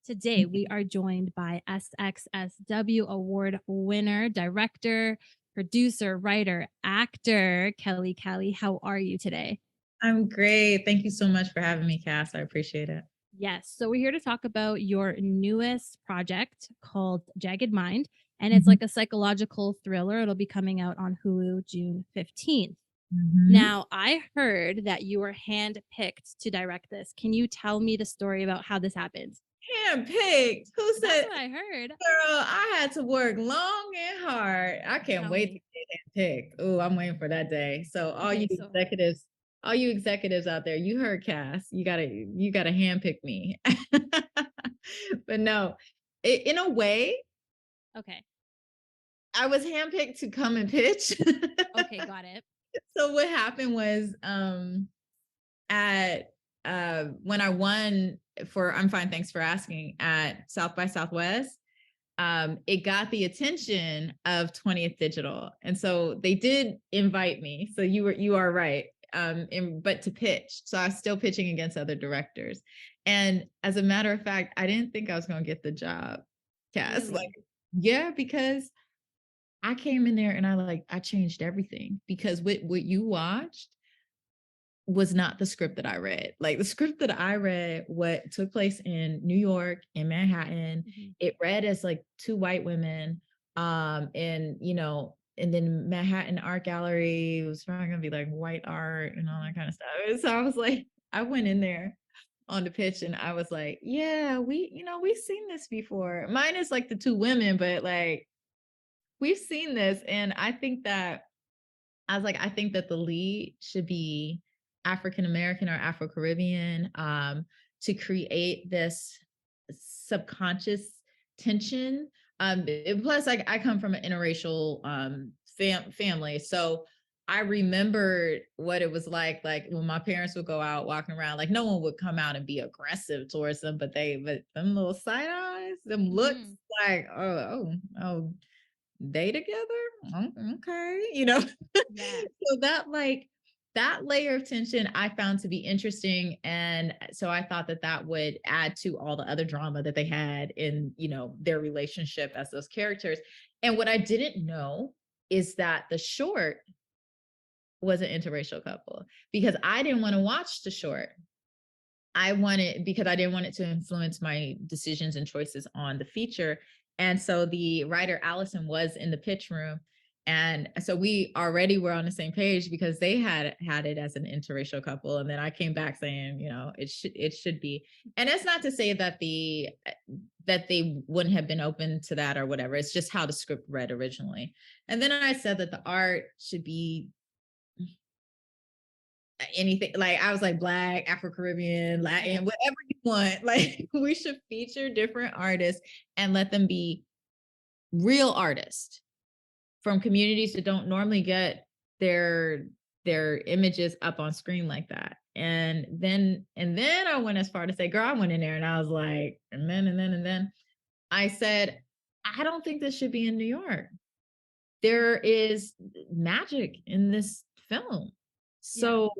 Today, we are joined by SXSW Award winner, director, producer, writer, actor, Kelley Kali. How are you today? I'm great. Thank you so much for having me, Cass. I appreciate it. Yes. So, we're here to talk about your newest project called Jagged Mind. And it's Mhm. like a psychological thriller. It'll be coming out on Hulu June 15th. Mhm. Now, I heard that you were handpicked to direct this. Can you tell me the story about how this happened? Handpicked. Who That's said, what I heard. girl, I had to work long and hard. I can't Tell wait to me. get handpicked. Oh, I'm waiting for that day. So Okay. So, all you executives out there, you heard Cass. You gotta handpick me. But no, in a way, okay. I was handpicked to come and pitch. Okay. Got it. So what happened was at when I won for I'm fine, thanks for asking at South by Southwest, it got the attention of 20th Digital. And so they did invite me. So you are right. But to pitch. So I was still pitching against other directors. And as a matter of fact, I didn't think I was gonna get the job, Cass. Like, Really? yeah, because I came in there and I changed everything because what you watched was not the script that I read. Like the script that I read, what took place in New York, in Manhattan, Mhm. it read as like two white women. And and then Manhattan Art Gallery was probably gonna be like white art and all that Mhm. kind of stuff. And so I was like, I went in there on the pitch and I was like, yeah, we've seen this before. Mine is like the two women, but like we've seen this. And I think that the lead should be African American or Afro Caribbean, to create this subconscious tension. Plus, I come from an interracial family, so I remembered what it was like when my parents would go out walking around. Like no one would come out and be aggressive towards them, but them little side eyes, them looks Mhm. like oh, they together. Okay, Yeah. so that layer of tension I found to be interesting, and so I thought that that would add to all the other drama that they had in their relationship as those characters. And what I didn't know is that the short was an interracial couple, because I didn't want to watch the short. I wanted because I didn't want it to influence my decisions and choices on the feature. And so the writer Allison was in the pitch room. And so we already were on the same page because they had it as an interracial couple. And then I came back saying, it should be. And that's not to say that that they wouldn't have been open to that or whatever. It's just how the script read originally. And then I said that the art should be anything. Like I was like black, Afro-Caribbean, Yeah. Latin, whatever you want. Like we should feature different artists and let them be real artists from communities that don't normally get their their images up on screen like that. And then I went as far to say, girl, I went in there and I was like, and then I said, I don't think this should be in New York. There is magic in this film. Yeah. So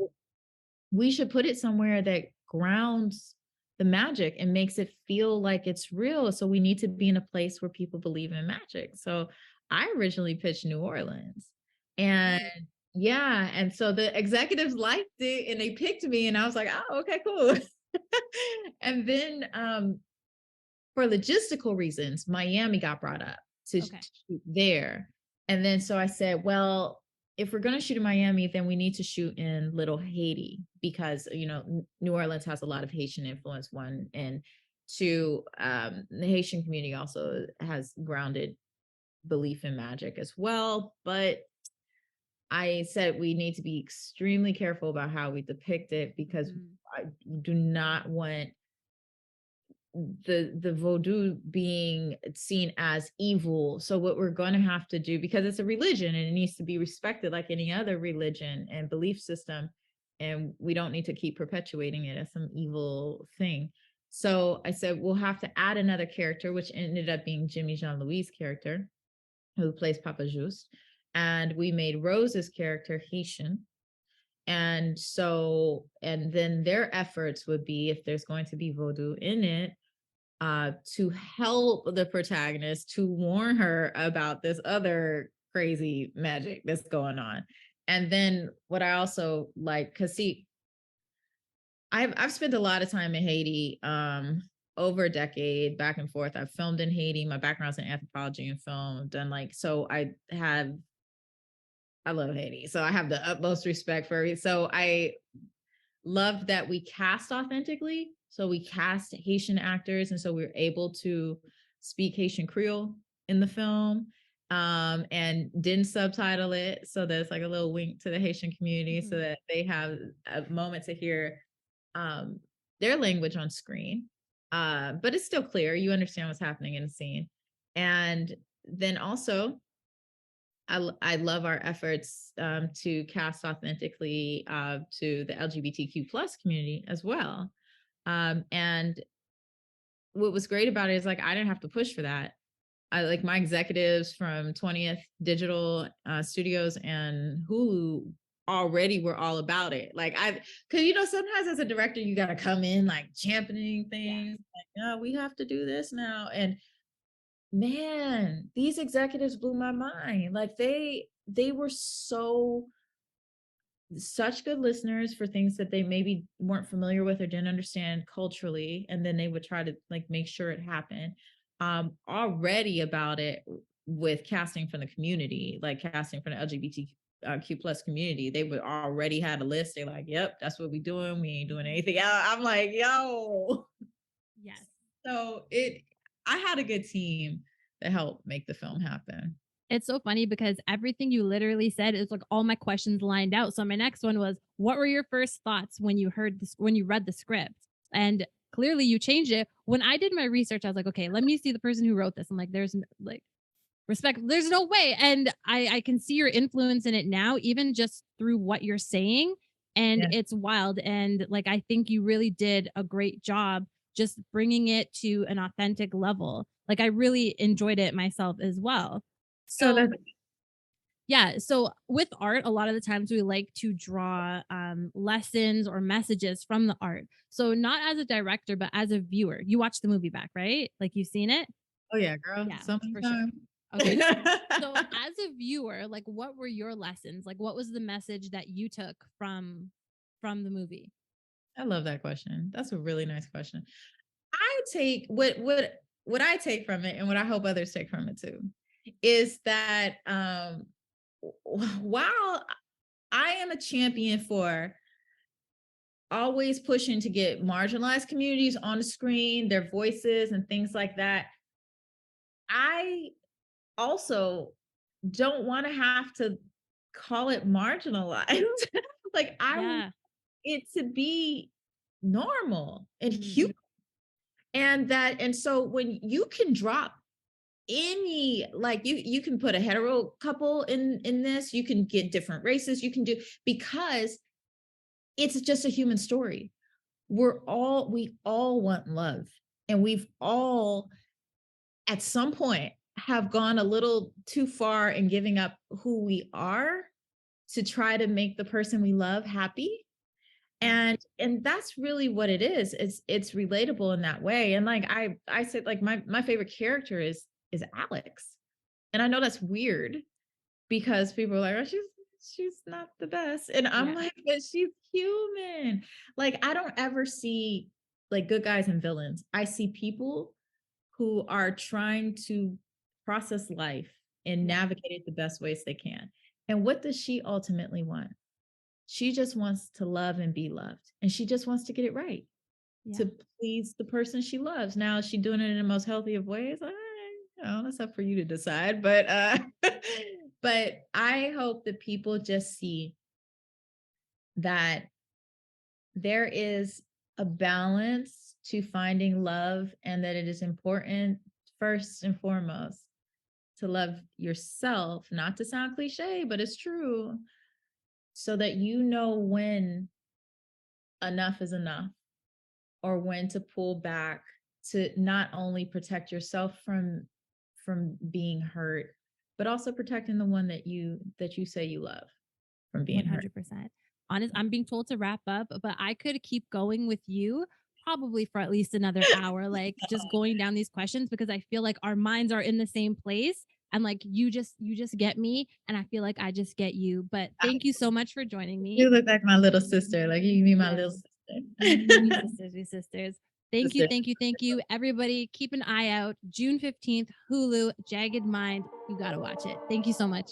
we should put it somewhere that grounds the magic and makes it feel like it's real. So we need to be in a place where people believe in magic. So I originally pitched New Orleans. And Really? yeah, and so the executives liked it and they picked me and I was like, "Oh, okay, cool." And then for logistical reasons, Miami got brought up to Okay. shoot there. And then so I said, well, if we're going to shoot in Miami, then we need to shoot in Little Haiti because, New Orleans has a lot of Haitian influence, one. And two, the Haitian community also has grounded belief in magic as well. But I said we need to be extremely careful about how we depict it because Mhm. I do not want the voodoo being seen as evil. So what we're going to have to do, because it's a religion and it needs to be respected like any other religion and belief system, and we don't need to keep perpetuating it as some evil thing. So I said we'll have to add another character, which ended up being Jimmy Jean Louis' character, who plays Papa Juste, and we made Rose's character Haitian. And then their efforts would be, if there's going to be voodoo in it, to help the protagonist, to warn her about this other crazy magic that's going on. And then what I also like, because see, I've spent a lot of time in Haiti, over a decade, back and forth. I've filmed in Haiti. My background's in anthropology and film. I've done like, so I love Haiti. So I have the utmost respect for it. So I loved that we cast authentically. So we cast Haitian actors, and so we were able to speak Haitian Creole in the film, and didn't subtitle it. So there's like a little wink to the Haitian community so Mhm. that they have a moment to hear um, their language on screen. But it's still clear. You understand what's happening in the scene. And then also, I love our efforts to cast authentically to the LGBTQ plus community as well. And what was great about it is like I didn't have to push for that. I like my executives from 20th Digital Studios and Hulu already were all about it. Like cause sometimes as a director, you gotta come in like championing Yeah. things, like, no, we have to do this now. And man, these executives blew my mind. Like they were such good listeners for things that they maybe weren't familiar with or didn't understand culturally, and then they would try to like make sure it happened. Already about it with casting from the community, like casting from the LGBTQ plus community, they would already had a list. They're like, "Yep, that's what we doing. We ain't doing Mhm. anything else." I'm like, "Yo!" Yes. So I had a good team to help make the film happen. It's so funny because everything you literally said is like all my questions lined out. So my next one was, what were your first thoughts when you heard this, when you read the script? And clearly you changed it. When I did my research, I was like, okay, let me see the person who wrote this. I'm like, like respect. There's no way. And I can see your influence in it now, even just through what you're saying. And Yeah. it's wild. And like, I think you really did a great job just bringing it to an authentic level. Like, I really enjoyed it myself as well. Oh, that's So yeah. So with art, a lot of the times we like to draw lessons or messages from the art. So not as a director, but as a viewer. You watch the movie back, right? Like you've seen it? oh yeah, girl. Yeah, So many for sure. times. Okay. So as a viewer, like what were your lessons? Like what was the message that you took from the movie? I love that question. That's a really nice question. I take what I take from it and what I hope others take from it too is that while I am a champion for always pushing to get marginalized communities on the screen, their voices and things like that, I also don't want to have to call it marginalized. Like I want Yeah. it to be normal and Mhm. human. And so when you can drop any like you can put a hetero couple in this, you can get different races, you can do because it's just a human story. We all want love, and we've all at some point have gone a little too far in giving up who we are to try to make the person we love happy. Yeah. And that's really what it is. It's relatable in that way. And like I said, like my favorite character is Alex. And I know that's weird because people are like, oh, she's not the best. And I'm Yeah. like, but she's human. Like I don't ever see like good guys and villains. I see people who are trying to process life and Yeah. navigate it the best ways they can. And what does she ultimately want? She just wants to love and be loved. And she just wants to get it right Yeah. to please the person she loves. Now, is she doing it in the most healthy of ways? That's up for you to decide. But but I hope that people just see that there is a balance to finding love and that it is important first and foremost to love yourself, not to sound cliche, but it's true, so that you know when enough is enough or when to pull back to not only protect yourself from being hurt, but also protecting the one that you say you love from being hurt. 100%. Honest, I'm being told to wrap up, but I could keep going with you probably for at least another hour, like just going down these questions because I feel like our minds are in the same place and like you just get me and I feel like I just get you. But thank you so much for joining You me. look like my little sister, like you can be my Yes. little We sister. sisters, we sisters. Thank you, Sister. thank you, thank you. Everybody, keep an eye out. June 15th, Hulu, Jagged Mind. You got to watch it. Thank you so much.